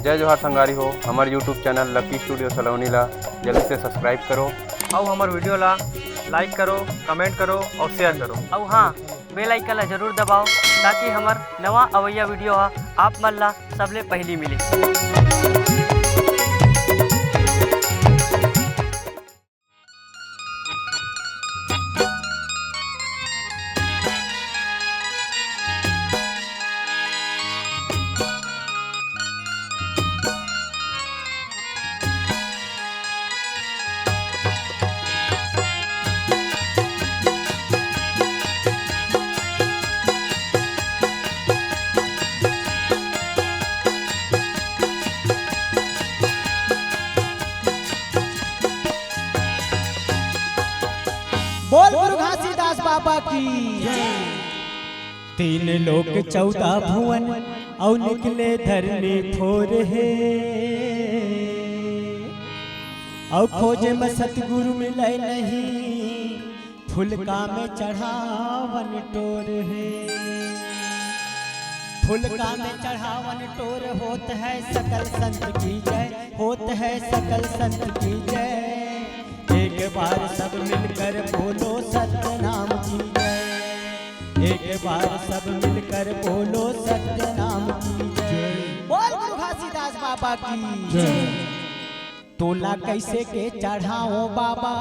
जय जोहार संगारी हो। हमारे यूट्यूब चैनल लकी स्टूडियो सलोनी ला जल्दी से सब्सक्राइब करो और हमारे वीडियो ला लाइक करो, कमेंट करो और शेयर करो। और हाँ, बेल आइकन ला जरूर दबाओ ताकि हमार नवा अवैया वीडियो आप मन ला सबले पहली मिली। बोल गुरु घासीदास बाबा की। तीन लोक 14 भुवन और निकले धरनी फोर है और खोजे में सतगुरु मिले नहीं फुलका में चढ़ावन टोर है। फुलका में चढ़ावन टोर होत है सकल संत की जय, होत है सकल संत की जय। एक बार सब मिलकर बोलो सत्य नाम की जय, एक बार सब मिलकर बोलो सत्य नाम की जय। बोल गुरु घासीदास बाबा की जय। तोला कैसे के चढ़ाओ बाबा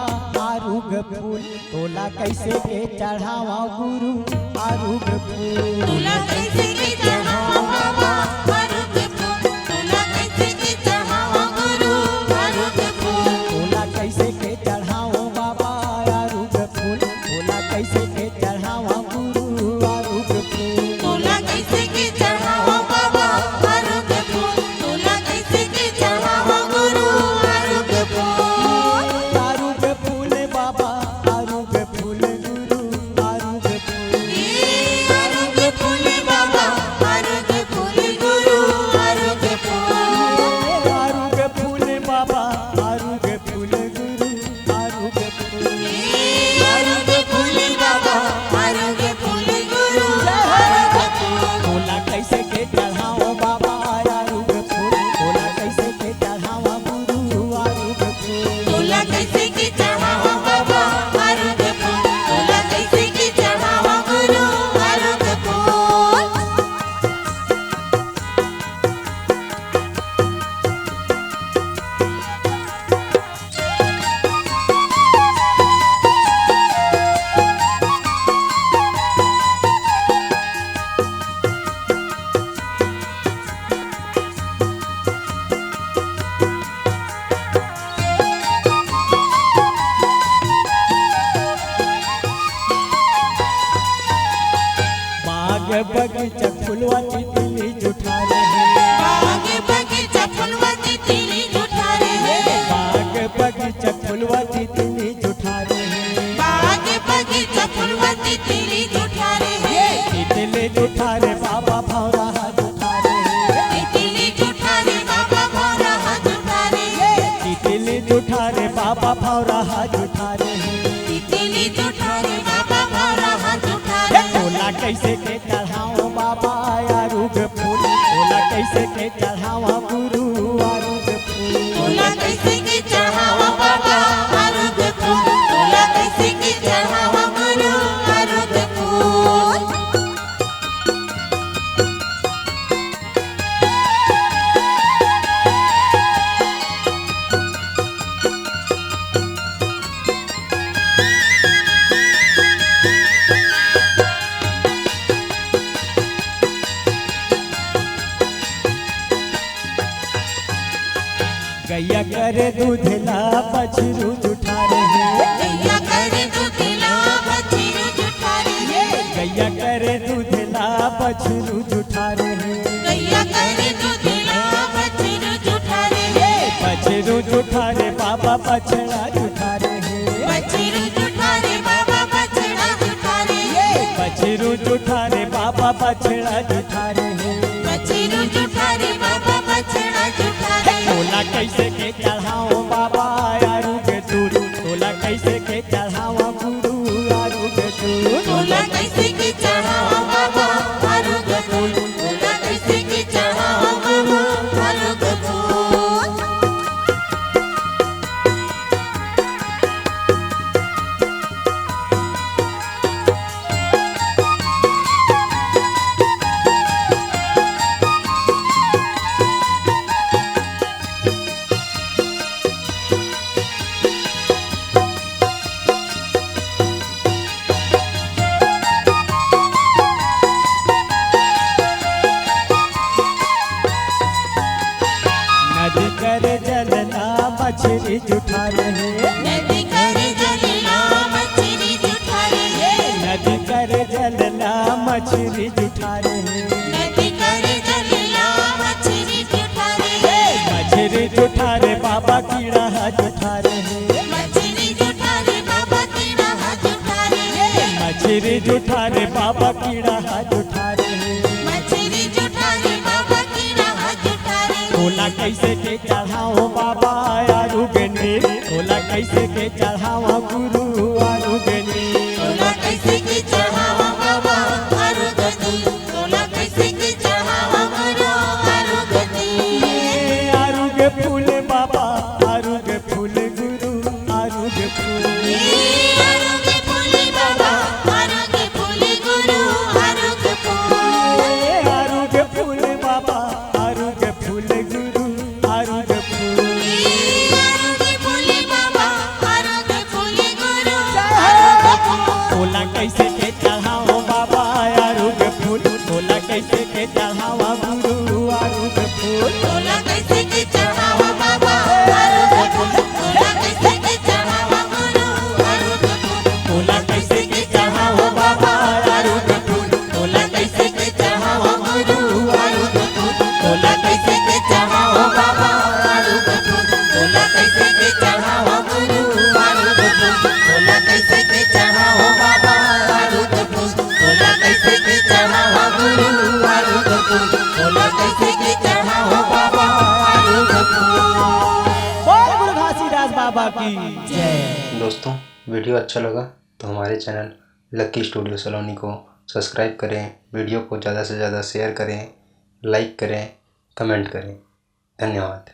आरुग फूल, तोला कैसे के चढ़ाओ गुरु आरुग फूल। तोला कैसे के चढ़ाओ बाबा आरुग फूल, तोला कैसे के चढ़ाओ गुरु आरुग फूल। तोला कैसे के चढ़ाओ बाबा आरुग फूल, तोला कैसे के चढ़ाओ गुरु आरुग फूल। तोला कैसे के चढ़ाओ बाबा आरुग फूल, तोला कैसे के चढ़ाओ गुरु आरुग फूल। आरुग फूल बाबा आरुग फूल गुरु आरुग फूल। आरुग फूल बाबा आरुग फूल गुरु आरुग फूल। आरुग फूल बाबा आरुग फूल गुरु आरुग फूल। आरुग फूल बाबा आरुग फूल गुरु आरुग फूल। तोला कैसे के चढ़ाओ बाबा आरुग फूल, तोला कैसे के चढ़ाओ गुरु आरुग फूल। तोला कैसे के चढ़ाओ बाबा आरुग फूल, तोला कैसे के चढ़ाओ गुरु आरुग फूल। बाग बगीचा फुलवा तितली जुठा रहे, बाग बगीचा फुलवा तितली जुठा रहे, बाग बगीचा फुलवा तितली जुठा रहे। बाग बगीचा फुलवा तितली जुठा रहे। तितली जुठा रे बाबा भौरा जुठा रे, तितली जुठा रे बाबा भौरा जुठा रे। तितली जुठा रे बाबा भौरा जुठा रे। तितली जुठा रे बाबा भौरा जुठा रे। तोला कैसे के चढ़ाओ बाबा आरुग फूल, तोला कैसे के चढ़ाओ गुरु आरुग फूल। तोला कैसे के चढ़ाओ बाबा आरुग फूल, तोला कैसे के चढ़ाओ गुरु आरुग फूल। गैया करे दूधला बछरू जुठा रहे, गैया करे दूधला बछरू जुठा रहे। गैया करे दूधला बछरू जुठा रहे। गैया करे दूधला बछरू जुठा रहे। बछरू जुठा रे बाबा बछड़ा जुठा रहे। बछरू जुठा रे बाबा बछड़ा जुठा रहे। बछरू जुठा रे बाबा बछड़ा जुठा रहे। बछरू जुठा रे बाबा बछड़ा जुठा रहे। तोला कैसे के चढ़ाओ बाबा आरुग दूर, तोला कैसे के चढ़ाओ गुरु आरुग दूर। तोला कैसे के चढ़ाओ बाबा आरुग फूल, तोला कैसे के चढ़ाओ गुरु आरुग मछली जुठा रहे, नदी कर जलना मछली जुठा रहे, नदी कर जलना मछली जुठा रहे, नदी कर जलना मछली जुठा रहे, मछली जुठा रे बाबा कीड़ा जुठा रहे, मछली जुठा रे बाबा कीड़ा जुठा रहे, मछली जुठा रे बाबा कीड़ा जुठा रहे। मछली जुठा रे बाबा कीड़ा जुठा रहे, तोला कैसे के चढ़ाओ बाबा आरू गनी, तोला कैसे के चढ़ाओ गुरु आरू गनी, तोला कैसे के चढ़ावा बाबा आरू गनी, तोला कैसे के चढ़ावा गुरु आरू गनी। आरू के फूल बाबा, आरू के फूल गुरु, आरू के फूल, आरोग्य फूले बाबा, आरोग्य फूले गुरु, आरोग्य फूल, आरू के फूल बाबा, आरू के फूल गुरु, आरू के फूल। आरोग्य फूले बाबा, आरोग्य फूले गुरु, आरोग्य फूल। तोला कैसे के चढ़ाओ बाबा आरू के फूल, तोला कैसे के चढ़ावा गुरु आरू के फूल, तोला कैसे के चढ़ावा बाबा, आरोग्य फूल, तोला कैसे के चढ़ावा गुरु, आरोग्य फूल, तोला कैसे के चढ़ाओ बाबा आरू के फूल, तोला कैसे के चढ़ावा गुरु आरू के फूल, तोला कैसे के चढ़ावा बाबा, आरोग्य फूल, तोला कैसे के चढ़ावा गुरु, आरोग्य फूल, तोला कैसे के चढ़ावा बाबा, आरोग्य फूल, तोला कैसे के चढ़ावा गुरु, आरोग्य फूल, तोला कैसे के चढ़ावा बाबा, आरोग्य फूल। बोल गुरु घासीदास बाबा की जय। दोस्तों वीडियो अच्छा लगा तो हमारे चैनल लकी स्टूडियो सलोनी को सब्सक्राइब करें, वीडियो को ज़्यादा से ज़्यादा शेयर करें, लाइक करें, कमेंट करें। धन्यवाद।